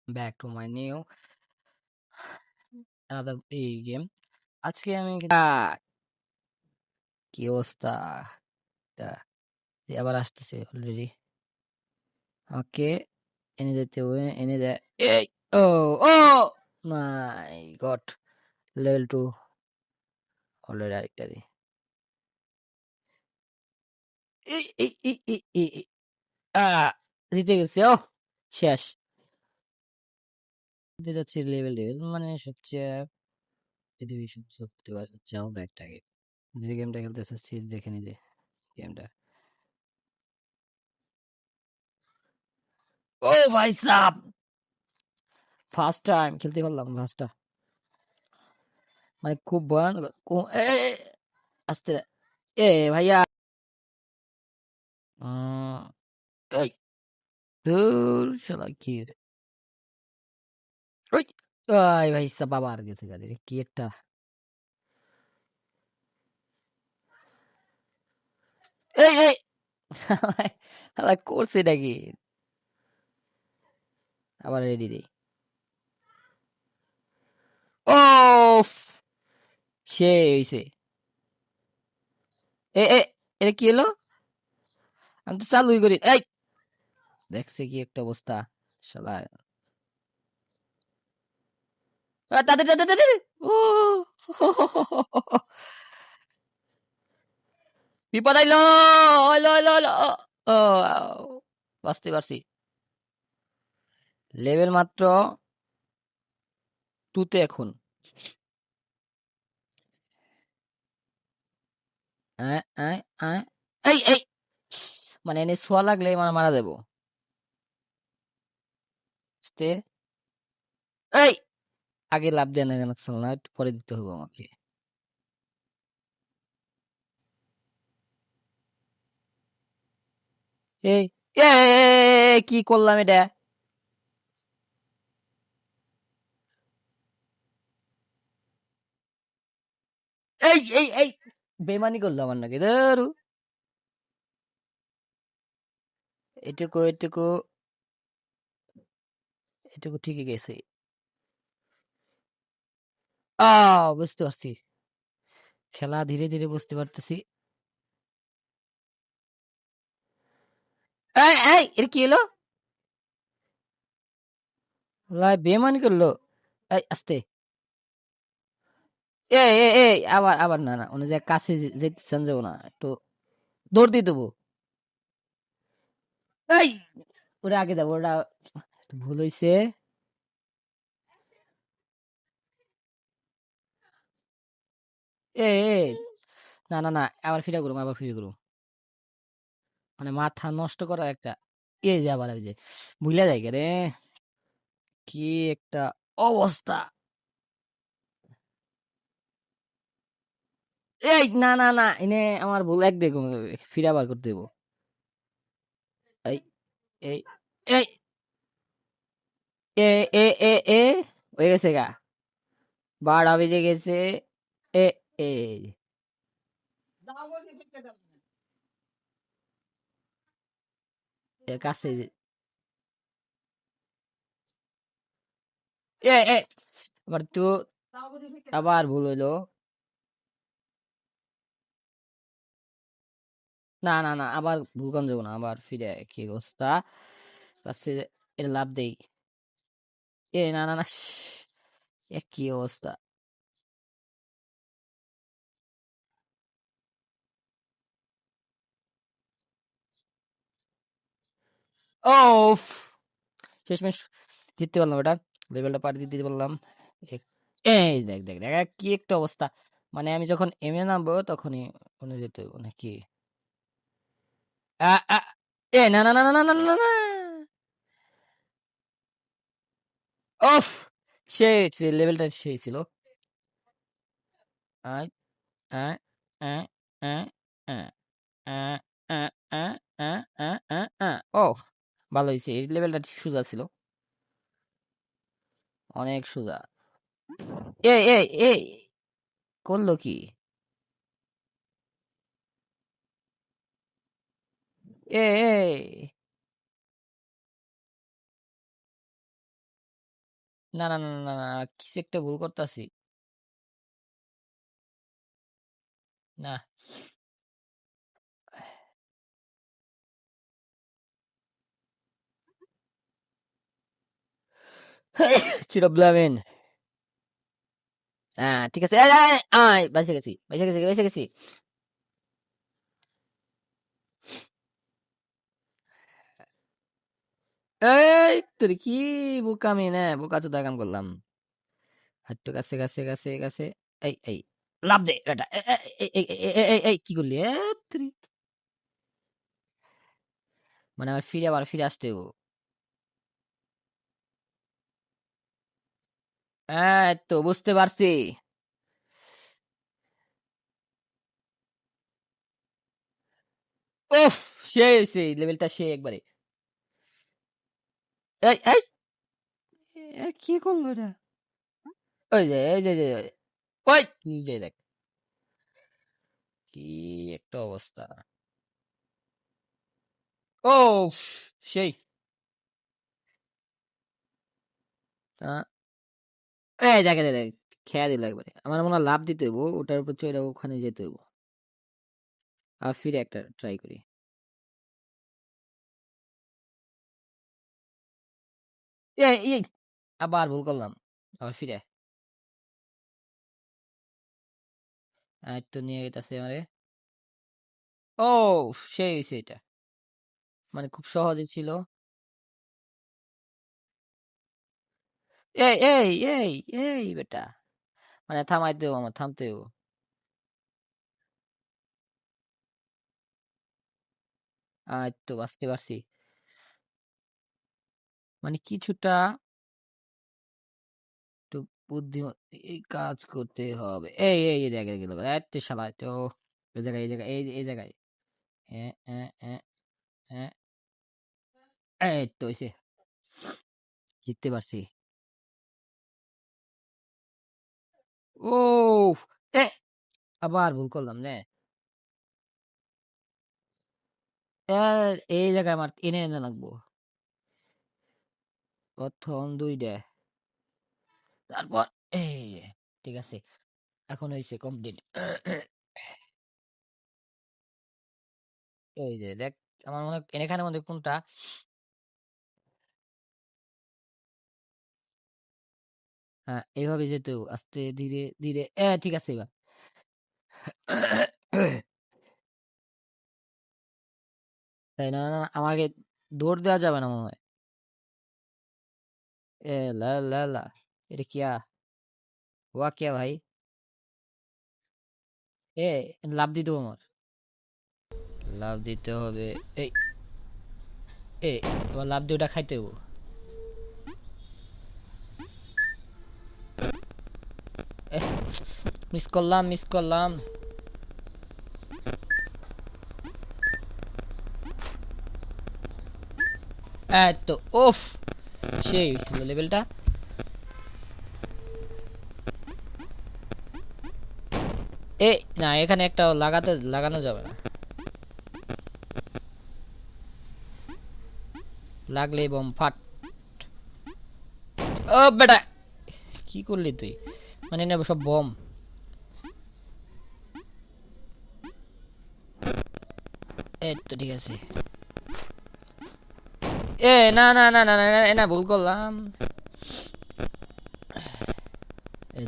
back to my new another game. আজকে আমি কি অবস্থা? তা আবার আসতেছে অলরেডি। আমাকে এনে দিতে হবে, এনে দেয়। এই! ও! ও! মাই গড! লেভেল 2 অলরেডি আরেকটা দি। এই, এই, এই, এই, এই, এই, আ জিতে গেছি। ওহ! শেষ। দিতে যাচ্ছি লেভেল মানে সবচেয়ে পৃথিবীর সবচেয়ে শক্তিমান হচ্ছে আমরা একটা গেম। যে গেমটা খেলতে চাচ্ছি দেখে নিলে গেমটা। ও ভাই সাব! ফার্স্ট টাইম খেলতে পারলাম ফার্স্টটা। মানে খুব ভয়ানক আস্তে ভাইয়া আ এই ধুর শালা কি রে? ওই! ভাই সাব আবার গেছে গাড়ি। কি একটা এই! শালা করছে নাকি? আবার রেডি দেই। ওফ! সেই হইছে। এটা কি হলো? আমি তো চালুই করি। এই! দেখছে কি একটা অবস্থা? শালা তাদের ও বিপদ আইলো! আইলো, আইলো, আইলো! ও বাঁচতে পারছি। লেভেল মাত্র 2 তে এখন। অ্যা অ্যা অ্যা এই! মানে এনে ছোঁয়া লাগলে মারা যাবো। আস্তে। এই! আগে লাফ দেয়া না কেন না একটু পরে দিতে হবে আমাকে। এই কি করলাম এটা? এই! বেইমানি করলো আমার নাকি ধুরু। এটুকু, এটুকু ঠিকই গেছে। আ বুঝতে পারছি। খেলা ধীরে বুঝতে পারতেছি। এটা কি হলো? শালা বেইমানি করলো। এই আস্তে। আবার না। অন্য জায়গায় কাছে যাইতে যাবো না। একটু দৌড় দিয়ে দেবো। এই! ওটা আগে যাবো। ওটা ভুল হইছে। এই! না। আবার ফিরে করুম। মানে মাথা নষ্ট করা একটা এই যে আবার ওই যে ভুইলা যাই রে। কি একটা অবস্থা! না। এনে আমার ভুল এক দেখুন ফিরে আবার করতে হইব। এই, এই, এই, এ, এ, এ, এ, হয়ে গেছে গা। 12 বেজে গেছে। এ, এই। কাছে এ, আবার একটু আবার ভুল হইলো। না। আবার ভুল কাম যাবো না। আবার ফিরে কি অবস্থা? কাছে এটা লাভ দেই। না। কি অবস্থা? ওফ! শেষমেশ জিততে পারলাম এটা। লেভেলটা পার দিয়ে দিতে পারলাম। এক এই দেখ কি একটা অবস্থা। মানে আমি যখন এম এ নামবো তখনই মনে যেতে হইব নাকি? আ আ না। ওফ! সেই লেভেলটা সেই ছিল। আই আ আ আ আ আ আ আ আ আ আ আ ওহ! ভালো হইছে। এই লেভেলটা সোজা ছিল। অনেক সোজা। এই করলো কি? এই! না না না না না না, কিছু একটা ভুল করতেছি। না চিরব্লামিন। হ্যাঁ ঠিক আছে, বেঁচে গেছি, বেঁচে গেছি, বেঁচে গেছি। এই তোর কি বোকামি না, বোকা চোদা কাম করলাম। হাঁটু কাছে কাছে কাছে কাছে। এই লাভ দে বেটা। এই কি করলি? তুই মানে আমার ফিরে আবার ফিরে আসতে হইব। হ্যাঁ তো বুঝতে পারছি। উফ, সেই হয়েছে লেভেলটা, সে একবারে। এই এই কি করলো এটা? ওই যে এই যে ওই যে দেখ কি একটা অবস্থা। ও সেই এই দেখে দেখ, খেয়া দিল একবারে। আমার মনে হয় লাভ দিতে হইব, ওটার উপর চড়ে ওখানে যেতে হইব। আর ফিরে একটা ট্রাই করি। এই আবার ভুল করলাম। আবার ফিরে তো নিয়ে গেছে আমারে। ও সেই হইছে এটা, মানে খুব সহজে ছিল। এই এই এই এই বেটা, মানে থামাইতে হইব, আমার থামতে হইব। তো বাঁচতে পারছি। মানে কিছুটা একটু বুদ্ধি এই কাজ করতে হবে। এই জায়গায় গেল, এত শালা তো। এই জায়গায় এই জায়গায় এই জায়গায়। হ্যাঁ হ্যাঁ হ্যাঁ হ্যাঁ। এই তো হইছে, জিততে পারছি। ও এ আবার ভুল করলাম নে। এই জায়গায় আমার এনে এনে লাগবো প্রথম দুইটা, তারপর এই যে, ঠিক আছে, এখন হয়েছে কমপ্লিট। এই যে দেখ, আমার মনে হয় এখানের মধ্যে কোনটা। হ্যাঁ এইভাবে যেতে হবে, আস্তে ধীরে ধীরে। ঠিক আছে এবার। তাই না, না, আমাকে দৌড় দেওয়া যাবে না মনে হয়। লা লা লা, এটা কিয়া হুয়া কিয়া ভাই? এ লাভ দিতে হবে আমার, লাভ দিতে হবে। এই এবার লাভ দিয়ে ওটা খাইতে হবো। মিস করলাম, মিস করলাম। তো ওফ, সেই ছিল লেভেলটা। এ না, এখানে একটা লাগানো যাবে না, লাগলেই বম ফাট। ও বেটা, কি করলি তুই? মানে না সব বম। এই তো ঠিক আছে। না না না না না না, না ভুল করলাম।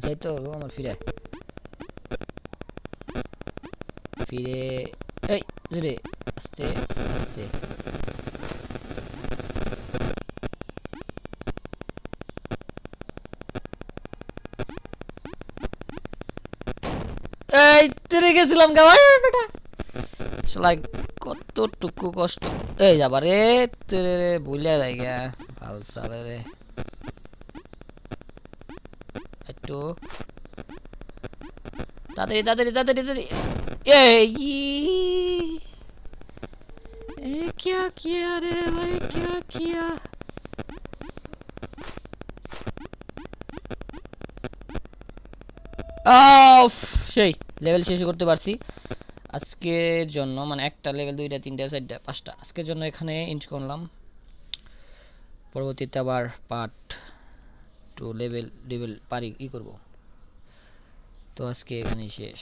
যাই তো আমার ফিরে ফিরে। এই জোরে, আস্তে আস্তে। এই তেরে গেছিলাম গাওয়াই বেটা, শালা কতটুকু কষ্ট। এই যাবা রে, তেরে ভুলে যাই গা, ভাল সালে রে। একটু তাড়াতাড়ি তাড়াতাড়ি তাড়াতাড়ি তাড়াতাড়ি। এই क्या किया रे भाई, क्या किया? আফ, সেই লেভেল শেষ করতে পারছি আজকের জন্য। মানে একটা লেভেল, দুইটা তিনটা চারটা পাঁচটা, আজকের জন্য এখানে ইন্ট করলাম। পরবর্তীতে আবার পার্ট একটু লেভেল পারি করব। তো আজকে এখানেই শেষ।